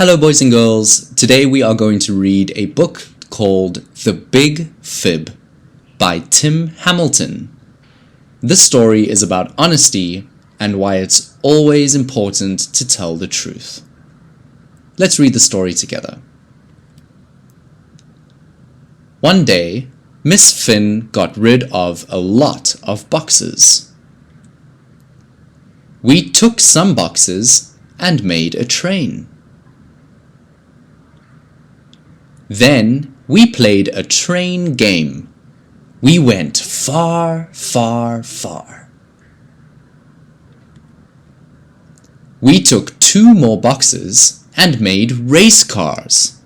Hello boys and girls, today we are going to read a book called The Big Fib by Tim Hamilton. This story is about honesty and why it's always important to tell the truth. Let's read the story together. One day, Miss Finn got rid of a lot of boxes. We took some boxes and made a train. Then we played a train game. We went far, far, far. We took 2 more boxes and made race cars.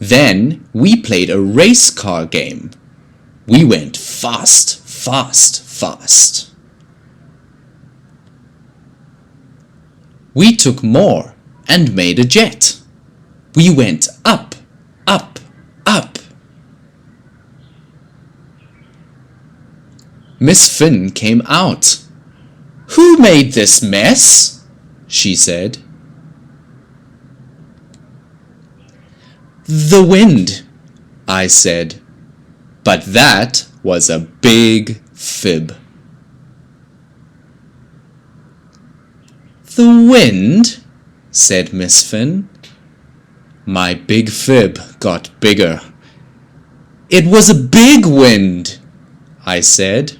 Then we played a race car game. We went fast, fast, fast. We took more and made a jet. We went up, up, up. Miss Finn came out. "Who made this mess?" she said. "The wind," I said. But that was a big fib. "The wind?" said Miss Finn. My big fib got bigger. "It was a big wind," I said.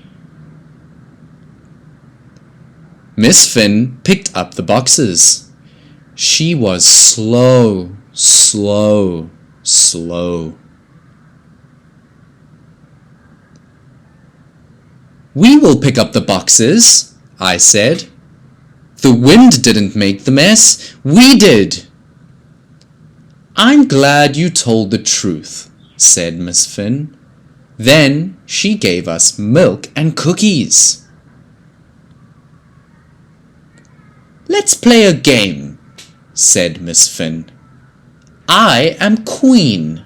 Miss Finn picked up the boxes. She was slow, slow, slow. "We will pick up the boxes," I said. "The wind didn't make the mess, we did." "I'm glad you told the truth," said Miss Finn. Then she gave us milk and cookies. "Let's play a game," said Miss Finn. "I am queen.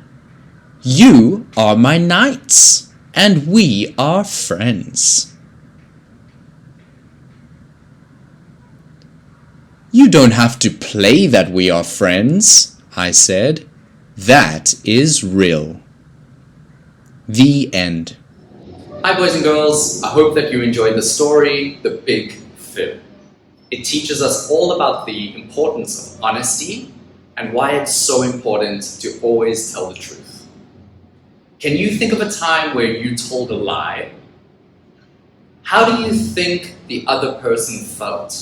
You are my knights, and we are friends." "You don't have to play that we are friends," I said. "That is real." The end. Hi boys and girls, I hope that you enjoyed the story, The Big Fib. It teaches us all about the importance of honesty and why it's so important to always tell the truth. Can you think of a time where you told a lie? How do you think the other person felt?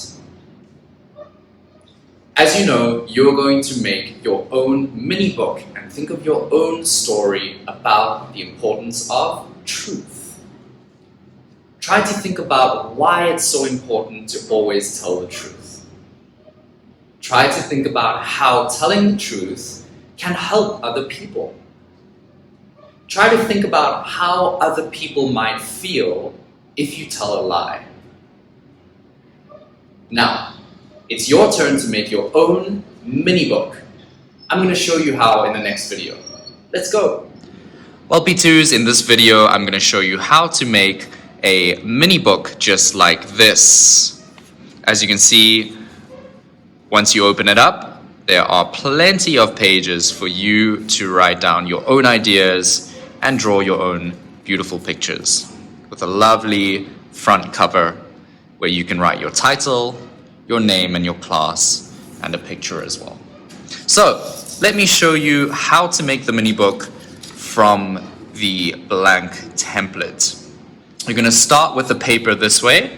As you know, you're going to make your own mini book and think of your own story about the importance of truth. Try to think about why it's so important to always tell the truth. Try to think about how telling the truth can help other people. Try to think about how other people might feel if you tell a lie. Now, it's your turn to make your own mini book. I'm going to show you how in the next video. Let's go. Well, P2s, in this video, I'm going to show you how to make a mini book just like this. As you can see, once you open it up, there are plenty of pages for you to write down your own ideas and draw your own beautiful pictures with a lovely front cover where you can write your title, your name and your class, and a picture as well. So, let me show you how to make the mini book from the blank template. You're going to start with the paper this way.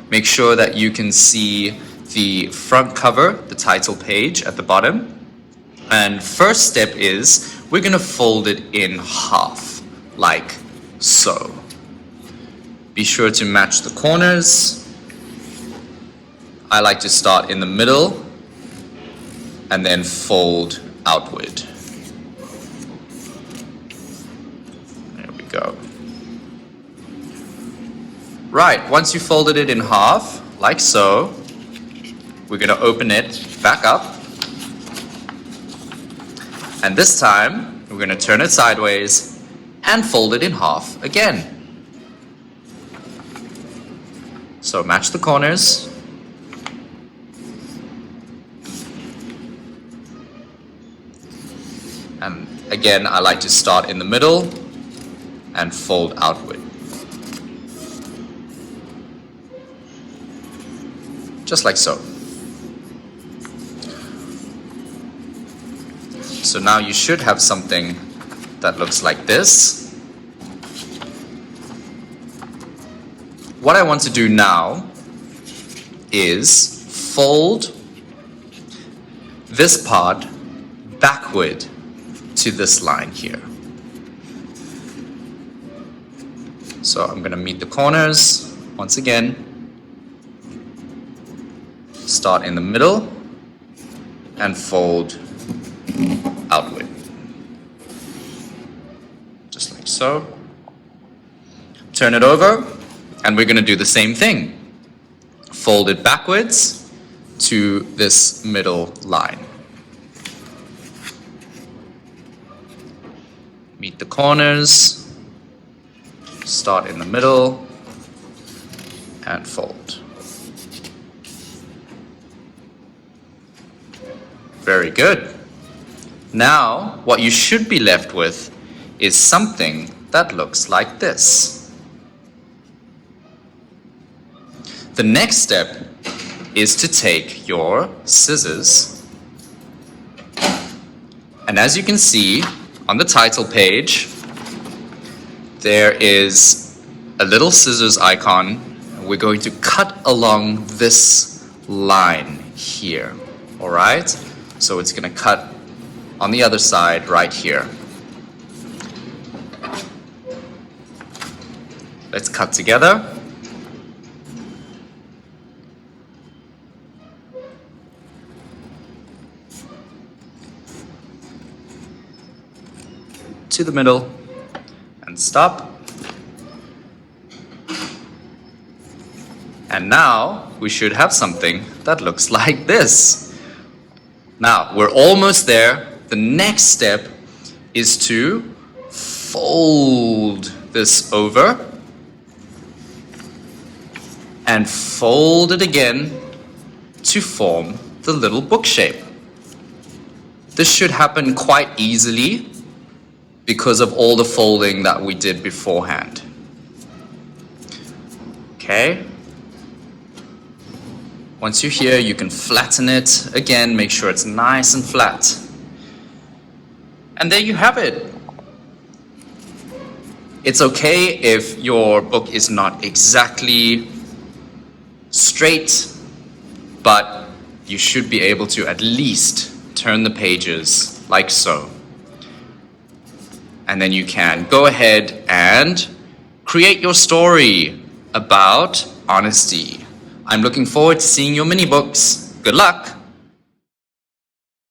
Make sure that you can see the front cover, the title page at the bottom. And first step is, we're going to fold it in half, like so. Be sure to match the corners. I like to start in the middle and then fold outward. There we go. Right, once you folded it in half, like so, we're going to open it back up. And this time, we're going to turn it sideways and fold it in half again. So match the corners. And again, I like to start in the middle and fold outward. Just like so. So now you should have something that looks like this. What I want to do now is fold this part backward to this line here. So I'm going to meet the corners once again. Start in the middle and fold outward. Just like so. Turn it over and we're going to do the same thing. Fold it backwards to this middle line. Meet the corners, start in the middle, and fold. Very good. Now, what you should be left with is something that looks like this. The next step is to take your scissors, and as you can see on the title page, there is a little scissors icon. We're going to cut along this line here, all right? So it's going to cut on the other side right here. Let's cut together. To the middle and stop. And now we should have something that looks like this. Now we're almost there. The next step is to fold this over and fold it again to form the little book shape. This should happen quite easily because of all the folding that we did beforehand. Okay. Once you're here, you can flatten it. Again, make sure it's nice and flat. And there you have it. It's okay if your book is not exactly straight, but you should be able to at least turn the pages like so. And then you can go ahead and create your story about honesty. I'm looking forward to seeing your mini books. Good luck!